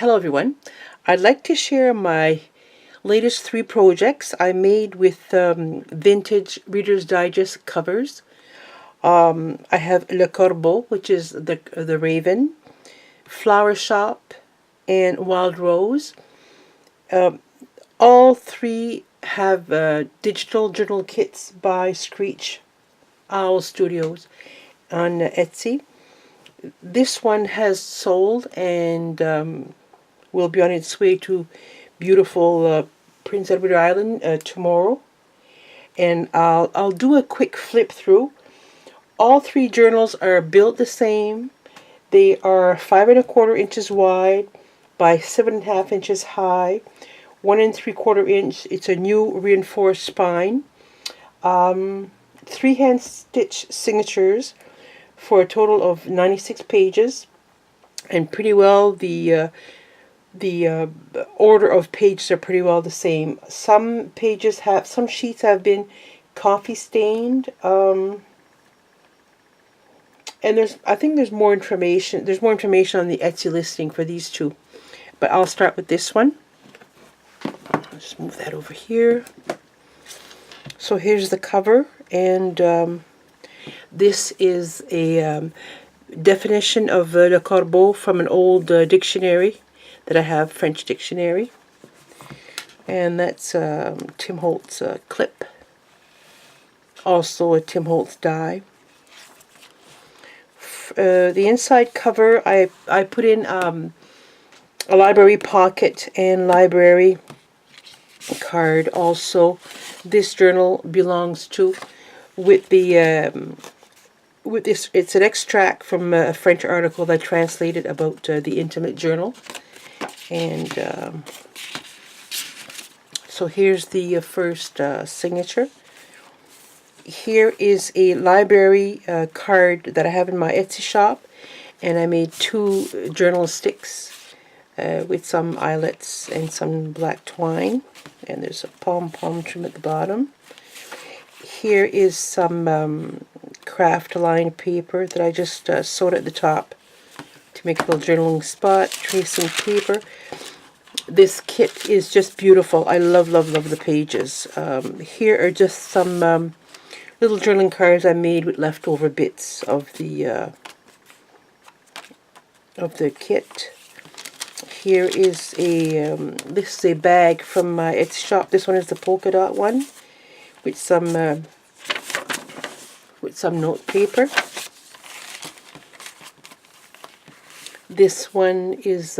Hello everyone. I'd like to share my latest 3 projects I made with vintage Reader's Digest covers. I have Le Corbeau, which is the raven, Flower Shop, and Wild Rose. All 3 have digital journal kits by Screech Owl Studios on Etsy. This one has sold and will be on its way to beautiful Prince Edward Island tomorrow. And I'll do a quick flip through. All 3 journals are built the same. They are 5 1/4 inches wide by 7 1/2 inches high, 1 3/4 inch. It's a new reinforced spine. 3 hand stitch signatures for a total of 96 pages, and pretty well the order of pages are pretty well the same. Some sheets have been coffee stained, and I think there's more information. There's more information on the Etsy listing for these 2, but I'll start with this one. Just move that over here. So here's the cover, and this is a definition of Le Corbeau from an old dictionary that I have, French dictionary. And that's Tim Holtz clip. Also a Tim Holtz die. The inside cover, I put in a library pocket and library card. Also, this journal belongs to with this. It's an extract from a French article that I translated about the intimate journal. And so here's the first signature. Here is a library card that I have in my Etsy shop, and I made 2 journal sticks with some eyelets and some black twine, and there's a pom-pom trim at the bottom. Here is some craft lined paper that I just sewed at the top to make a little journaling spot, tracing paper. This kit is just beautiful. I love the pages. Here are just some little journaling cards I made with leftover bits of the kit. Here is this is a bag from my Etsy shop. This one is the polka dot one with some note paper. This one is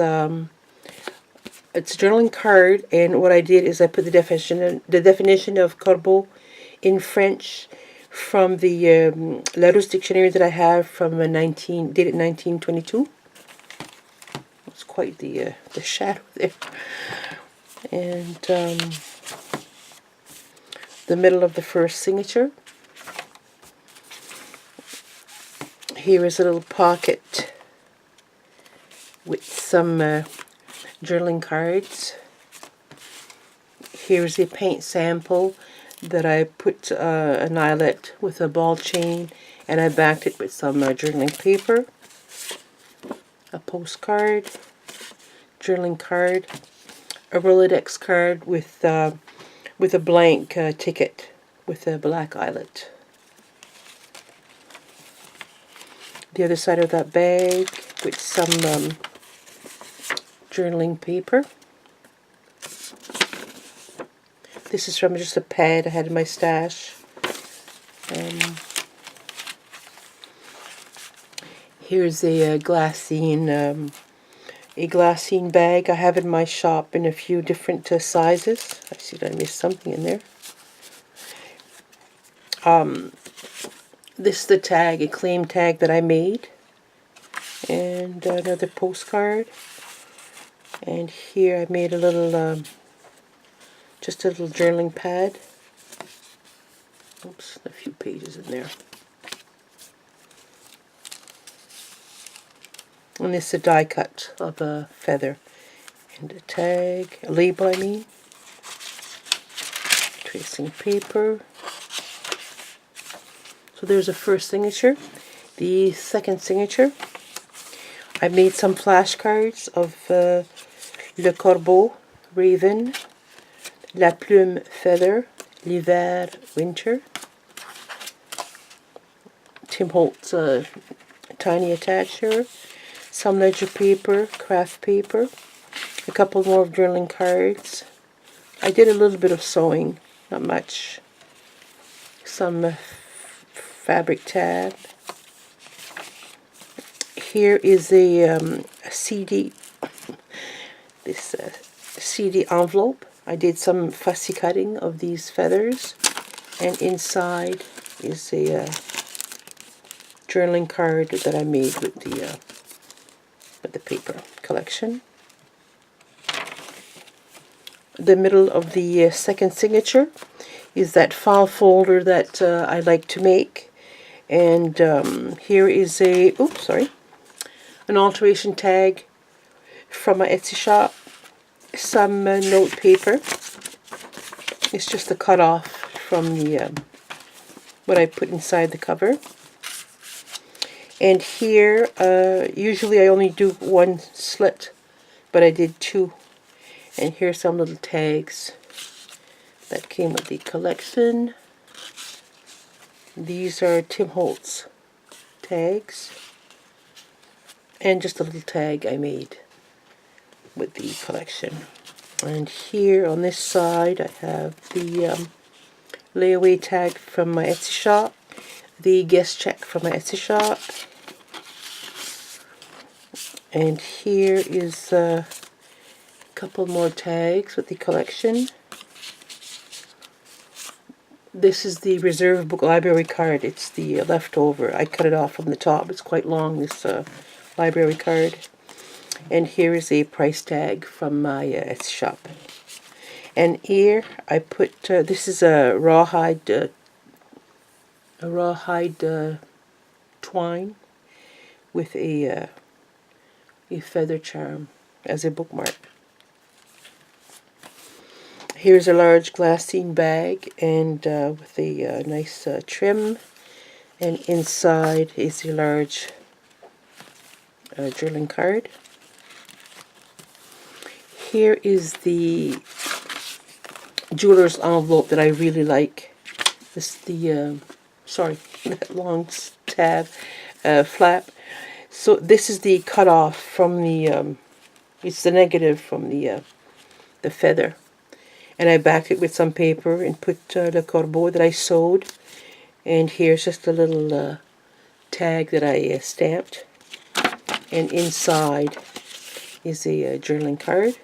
it's a journaling card, and what I did is I put the definition of Corbeau in French from the Larousse dictionary that I have from dated 1922. It's quite the shadow there. And the middle of the first signature. Here is a little pocket with some journaling cards. Here's a paint sample that I put an eyelet with a ball chain, and I backed it with some journaling paper. A postcard, journaling card, a Rolodex card with a blank ticket with a black eyelet. The other side of that bag with some journaling paper. This is from just a pad I had in my stash. Here's a glassine bag I have in my shop in a few different sizes. I see that I missed something in there. This is the tag, a claim tag that I made, and another postcard. And here I made a little, just a little journaling pad. Oops, a few pages in there. And this is a die cut of a feather and a tag, a label I mean. Tracing paper. So there's a first signature. The second signature, I made some flashcards of Le Corbeau, Raven, La Plume, Feather, L'Hiver, Winter, Tim Holtz tiny attacher, some ledger paper, craft paper, a couple more of journaling cards. I did a little bit of sewing, not much. Some fabric tab. Here is a CD, this CD envelope. I did some fussy cutting of these feathers, and inside is a journaling card that I made with the paper collection. The middle of the second signature is that file folder that I like to make, and here is a an alteration tag from my Etsy shop. Some note paper. It's just the cut off from the what I put inside the cover. And here, usually I only do one slit, but I did two. And here's some little tags that came with the collection. These are Tim Holtz tags, and just a little tag I made with the collection. And here on this side I have the layaway tag from my Etsy shop, the guest check from my Etsy shop, and here is a couple more tags with the collection. This is the reserve book library card. It's the leftover. I cut it off from the top. It's quite long, this library card. And here is a price tag from my Etsy shop. And here I put, this is a rawhide twine with a feather charm as a bookmark. Here's a large glassine bag, and with a nice trim, and inside is a large journaling card. Here is the jeweler's envelope that I really like. This that long tab flap. So this is the cutoff from the it's the negative from the feather, and I backed it with some paper and put Le Corbeau that I sewed. And here's just a little tag that I stamped, and inside is a journaling card.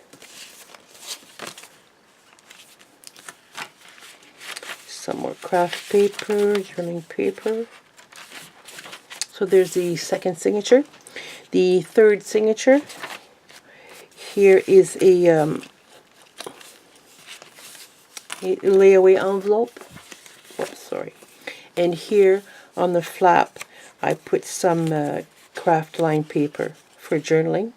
Some more craft paper, journaling paper. So there's the second signature. The third signature, here is a layaway envelope. Oops, sorry. And here on the flap, I put some craft line paper for journaling.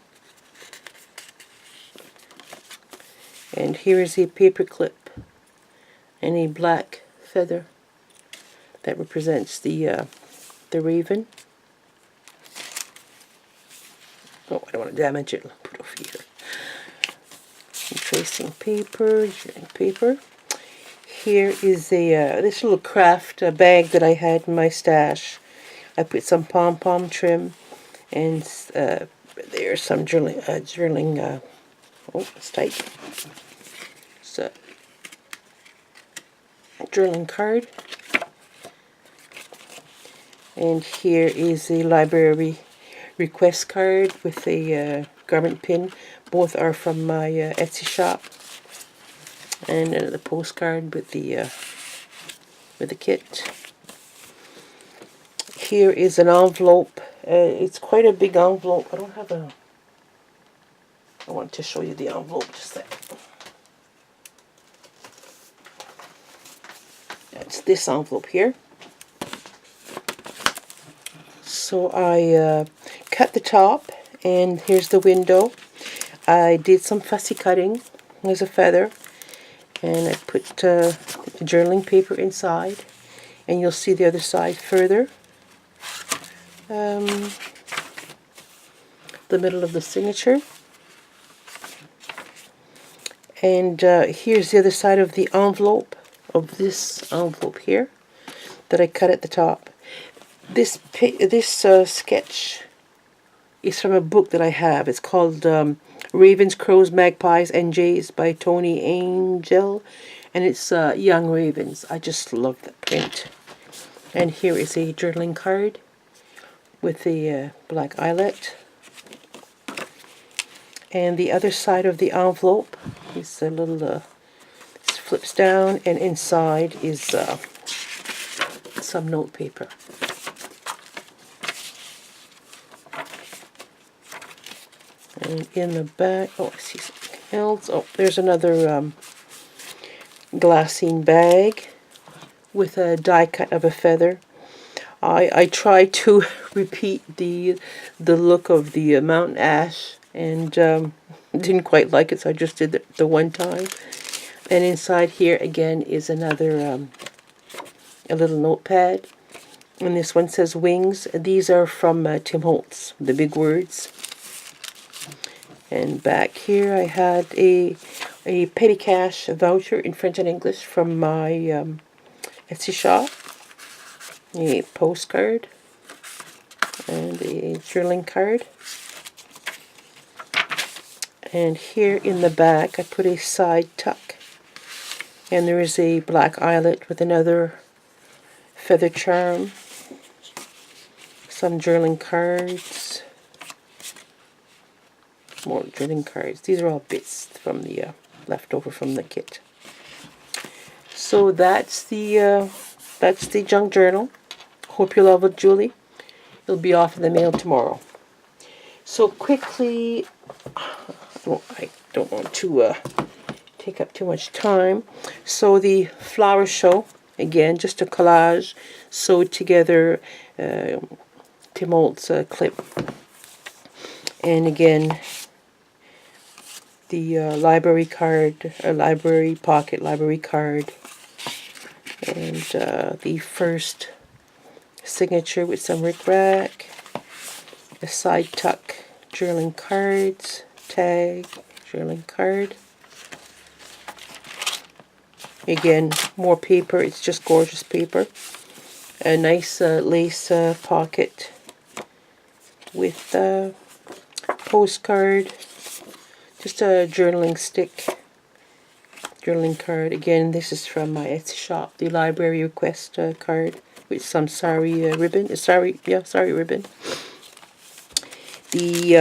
And here is a paper clip and a black feather that represents the raven. Oh, I don't want to damage it. I'll put it over here. Some tracing paper, journaling paper. Here is a this little craft bag that I had in my stash. I put some pom-pom trim, and there's some journaling. Oh, it's tight. So, journaling card. And here is a library request card with a garment pin. Both are from my Etsy shop. And the postcard with the kit. Here is an envelope. It's quite a big envelope. I don't have a. I want to show you the envelope just a second. It's this envelope here. So I cut the top, and here's the window. I did some fussy cutting. There's a feather, and I put journaling paper inside, and you'll see the other side further. The middle of the signature. And here's the other side of the envelope, of this envelope here, that I cut at the top. This sketch is from a book that I have. It's called Ravens, Crows, Magpies, and Jays by Tony Angel. And it's young ravens. I just love the print. And here is a journaling card with the black eyelet. And the other side of the envelope is a little, this flips down, and inside is some note paper. And in the back, oh, I see something else. Oh, there's another glassine bag with a die cut of a feather. I tried to repeat the look of the mountain ash, and didn't quite like it, so I just did the one time. And inside here again is another a little notepad, and this one says wings. These are from Tim Holtz, the big words. And back here I had a petty cash voucher in French and English from my Etsy shop, a postcard, and a journaling card. And here in the back I put a side tuck, and there is a black eyelet with another feather charm, some journaling cards, more journaling cards. These are all bits from the leftover from the kit. So that's the junk journal. Hope you love it, Julie. It'll be off in the mail tomorrow. So quickly, I don't want to take up too much time. So the flower show, again, just a collage sewed together, Tim Holtz clip. And again, the library card, library pocket, library card, and the first signature with some rickrack, a side tuck, journaling cards, tag, journaling card. Again, more paper. It's just gorgeous paper. A nice lace pocket with a postcard. Just a journaling stick, journaling card. Again, this is from my Etsy shop. The library request card with some sari ribbon. Sari ribbon. The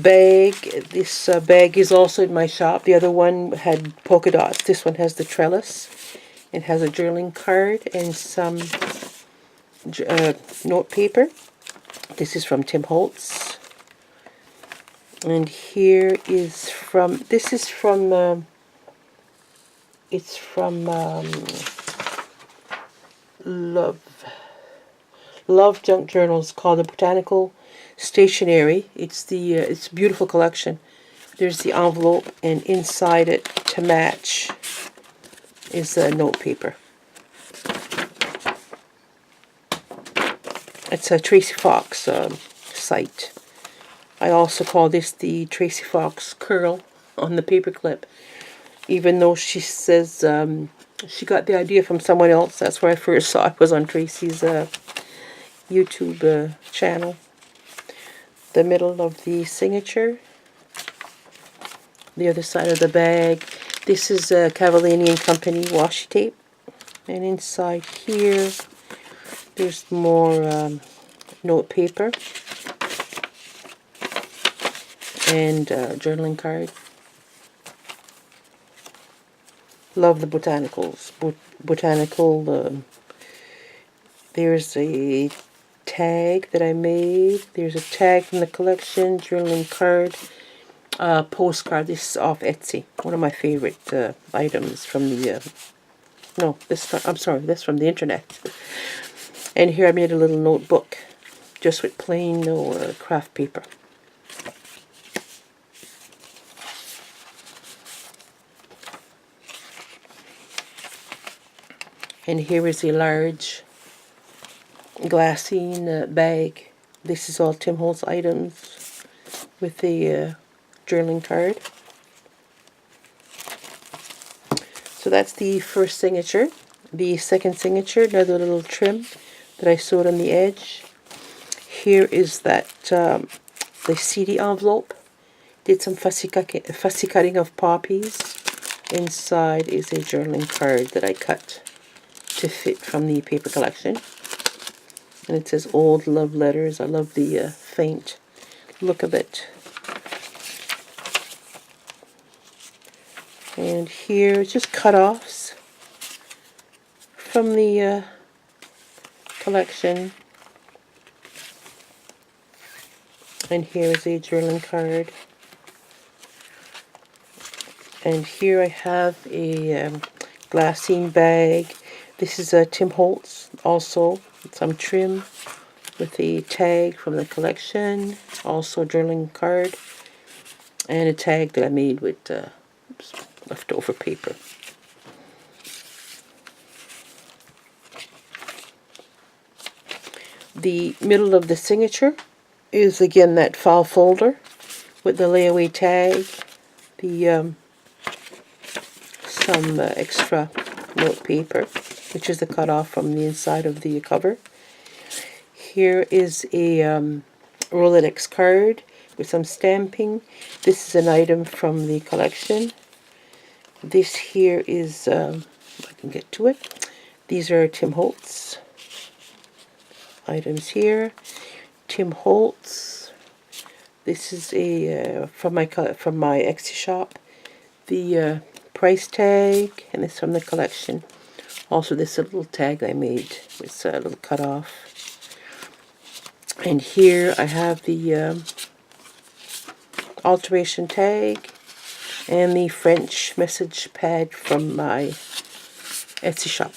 bag. This bag is also in my shop. The other one had polka dots. This one has the trellis. It has a journaling card and some note paper. This is from Tim Holtz. And here is from, this is from, it's from Love Junk Journals, called the Botanical Stationery. It's a beautiful collection. There's the envelope, and inside it, to match, is note paper. It's a Tracy Fox site. I also call this the Tracy Fox curl on the paper clip, even though she says she got the idea from someone else. That's where I first saw it, was on Tracy's YouTube channel. The middle of the signature, the other side of the bag. This is a Cavallini & Company washi tape, and inside here there's more note paper and journaling card. Love the botanicals. Botanical. There's a tag that I made. There's a tag from the collection. Journaling card. Postcard. This is off Etsy. One of my favorite items from the. No, I'm sorry. That's from the internet. And here I made a little notebook, just with plain craft paper. And here is a large glassine bag. This is all Tim Holtz items with the journaling card. So that's the first signature. The second signature, another little trim that I sewed on the edge. Here is that the CD envelope. Did some fussy cutting of poppies. Inside is a journaling card that I cut to fit from the paper collection. And it says Old Love Letters. I love the faint look of it. And here it's just cut-offs from the collection. And here is a journaling card. And here I have a glassine bag. This is a Tim Holtz, also some trim with a tag from the collection. Also a journaling card. And a tag that I made with leftover paper. The middle of the signature is again that file folder with the layaway tag, the some extra note paper, which is the cutoff from the inside of the cover. Here is a Rolodex card with some stamping. This is an item from the collection. This here is, if I can get to it, these are Tim Holtz items here. Tim Holtz. This is a from my Etsy shop. The price tag, and this from the collection. Also, this little tag I made with a little cut off. And here I have the alteration tag and the French message pad from my Etsy shop.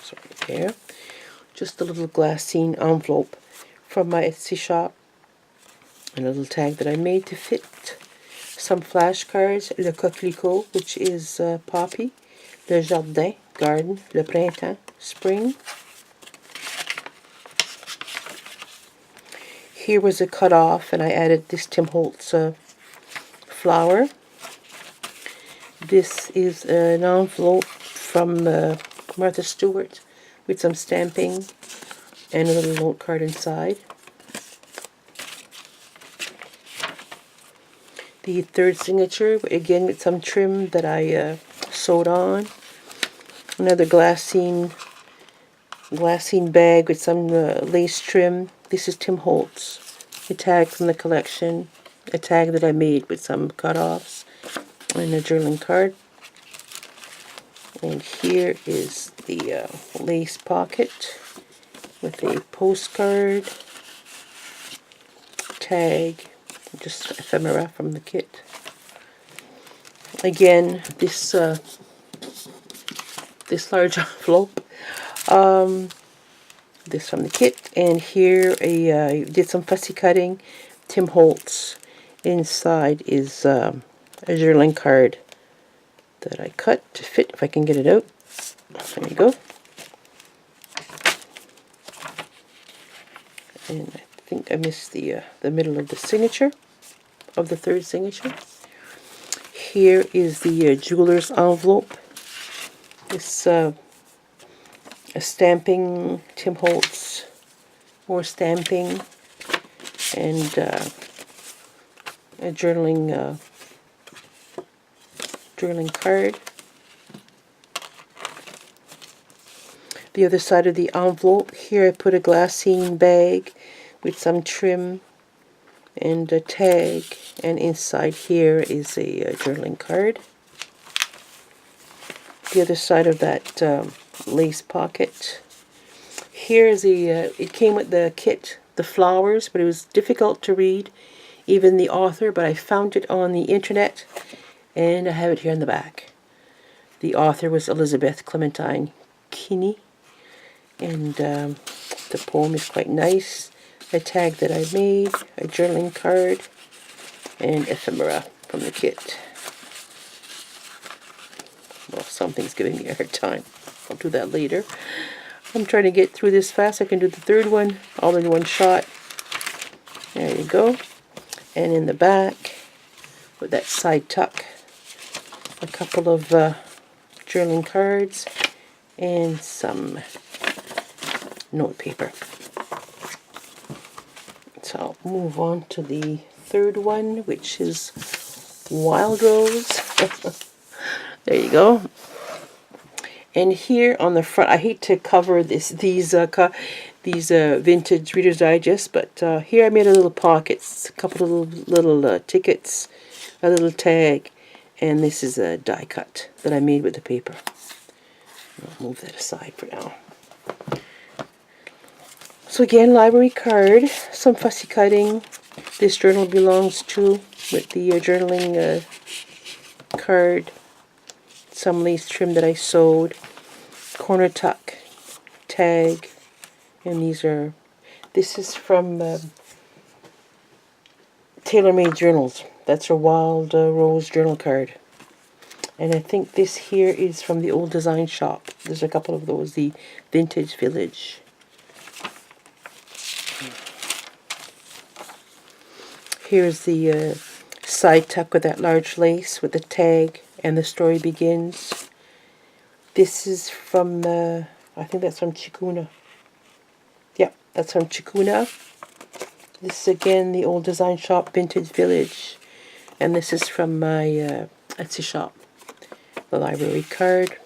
So right there, just a little glassine envelope from my Etsy shop. And a little tag that I made to fit some flashcards. Le coquelicot, which is poppy. Le jardin, garden. Le printemps, spring. Here was a cut off, and I added this Tim Holtz flower. This is an envelope from Martha Stewart with some stamping and a little note card inside. The third signature, again with some trim that I sewed on. Another glassine bag with some lace trim. This is Tim Holtz. A tag from the collection. A tag that I made with some cut-offs. And a journaling card. And here is the lace pocket with a postcard, tag, just ephemera from the kit. Again, this large envelope, this from the kit, and here I did some fussy cutting. Tim Holtz. Inside is a journaling card that I cut to fit, if I can get it out. There you go. And I think I missed the middle of the signature, of the third signature. Here is the jeweler's envelope. This a stamping, Tim Holtz, more stamping, and a journaling card. The other side of the envelope, here I put a glassine bag with some trim and a tag, and inside here is a journaling card. The other side of that lace pocket. Here is it came with the kit, the flowers, but it was difficult to read, even the author, but I found it on the internet, and I have it here in the back. The author was Elizabeth Clementine Kinney, and the poem is quite nice. A tag that I made, a journaling card, and ephemera from the kit. Well, something's giving me a hard time. I'll do that later. I'm trying to get through this fast. I can do the third one all in one shot. There you go. And in the back, with that side tuck, a couple of journaling cards, and some note paper. So I'll move on to the third one, which is Wild Rose. There you go. And here on the front, I hate to cover these vintage Reader's Digest, but here I made a little pockets, a couple of little tickets, a little tag, and this is a die cut that I made with the paper. I'll move that aside for now. So again, library card, some fussy cutting. This journal belongs to, with the journaling card, some lace trim that I sewed, corner tuck, tag, and this is from Tailor-Made Journals. That's a Wild Rose journal card. And I think this here is from the Old Design Shop. There's a couple of those, the Vintage Village. Here's the side tuck with that large lace with the tag, and the story begins. This is from, I think that's from Chikuna. Yep, that's from Chikuna. This is again the Old Design Shop, Vintage Village. And this is from my Etsy shop, the library card.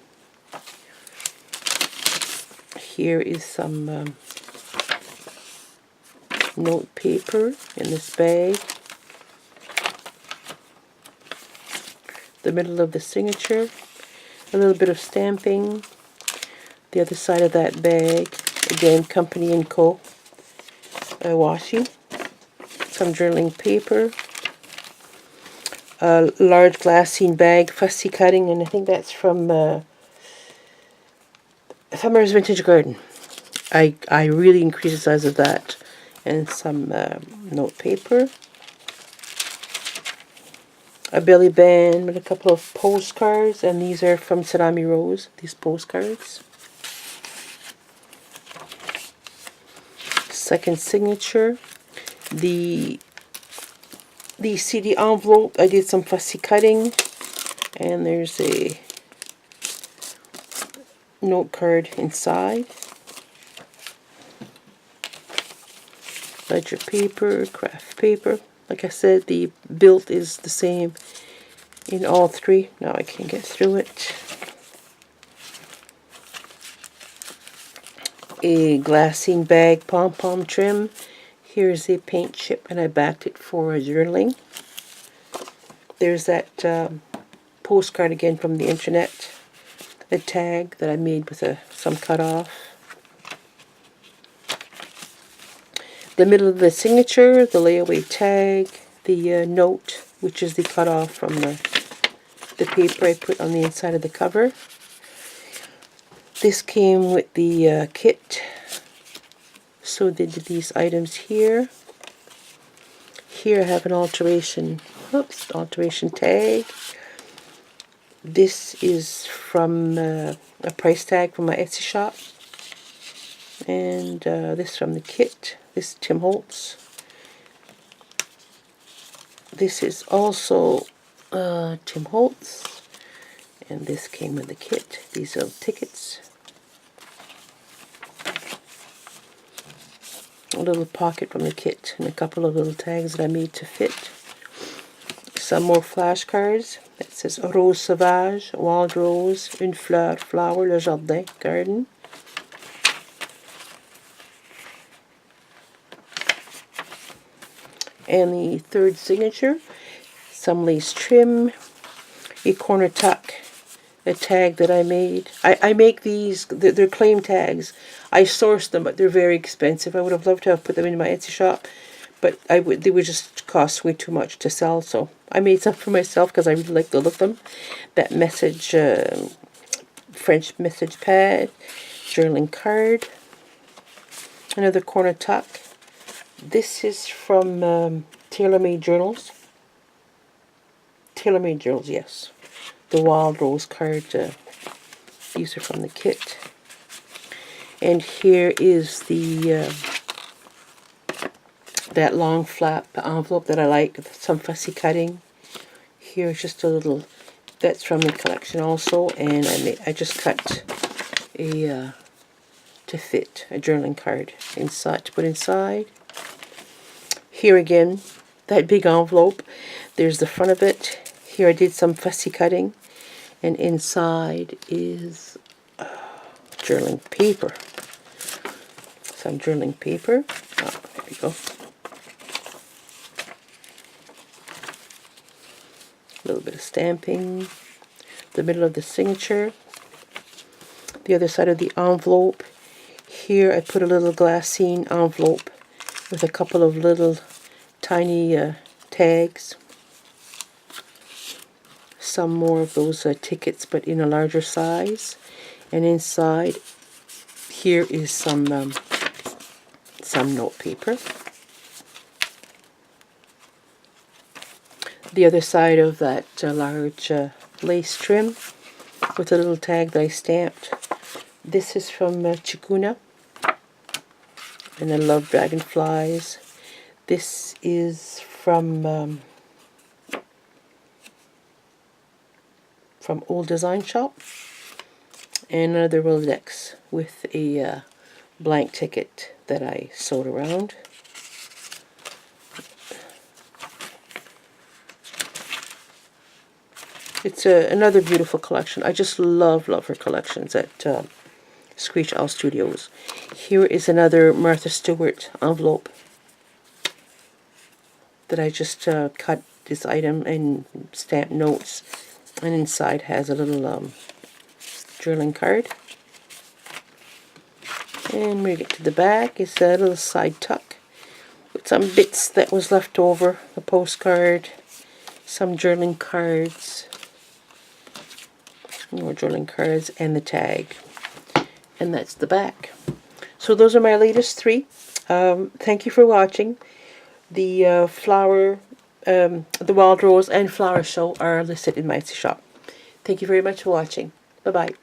Here is some note paper in this bag. The middle of the signature, a little bit of stamping. The other side of that bag, again, Company & Co. washi. Some journaling paper. A large glassine bag, fussy cutting, and I think that's from Summer's Vintage Garden. I really increased the size of that. And some note paper. A belly band with a couple of postcards, and these are from Salami Rose, these postcards. Second signature. The CD envelope, I did some fussy cutting, and there's a note card inside. Ledger paper, craft paper. Like I said, the build is the same in all three. Now I can get through it. A glassine bag pom-pom trim. Here's a paint chip, and I backed it for journaling. There's that postcard again from the internet. A tag that I made with some cut off. The middle of the signature, the layaway tag, the note, which is the cutoff from the paper I put on the inside of the cover. This came with the kit. So did these items here. Here I have an alteration tag. This is from a price tag from my Etsy shop. And this from the kit. This is Tim Holtz. This is also Tim Holtz. And this came with the kit. These are tickets. A little pocket from the kit. And a couple of little tags that I made to fit. Some more flashcards. That says Rose Sauvage, Wild Rose, Une Fleur, Flower, Le Jardin, Garden. And the third signature, some lace trim, a corner tuck, a tag that I made. I make these, they're claim tags. I sourced them, but they're very expensive. I would have loved to have put them in my Etsy shop, but they would just cost way too much to sell, so I made some for myself because I really like the look of them. That message, French message pad, journaling card, another corner tuck. This is from Tailor-Made Journals. Tailor-Made Journals, yes. The Wild Rose card. These are from the kit. And here is the that long flap envelope that I like. Some fussy cutting. Here's just a little, that's from the collection also, and I just cut a to fit a journaling card inside, to put inside. Here again, that big envelope, there's the front of it. Here I did some fussy cutting, and inside is journaling paper. Some journaling paper. Oh, there we go. A little bit of stamping. The middle of the signature. The other side of the envelope. Here I put a little glassine envelope with a couple of little tiny tags. Some more of those tickets, but in a larger size. And inside here is some note paper. The other side of that large lace trim with a little tag that I stamped. This is from Chikuna, and I love dragonflies. This is from Old Design Shop, and another Rolodex with a blank ticket that I sewed around. It's another beautiful collection. I just love her collections at Screech Owl Studios. Here is another Martha Stewart envelope that I just cut this item and stamped notes. And inside has a little journaling card. And when we get to the back, it's a little side tuck with some bits that was left over. A postcard, some journaling cards, more journaling cards, and the tag. And that's the back. So those are my latest three. Thank you for watching. The the Wild Rose and Flower Show are listed in my Etsy shop. Thank you very much for watching. Bye-bye.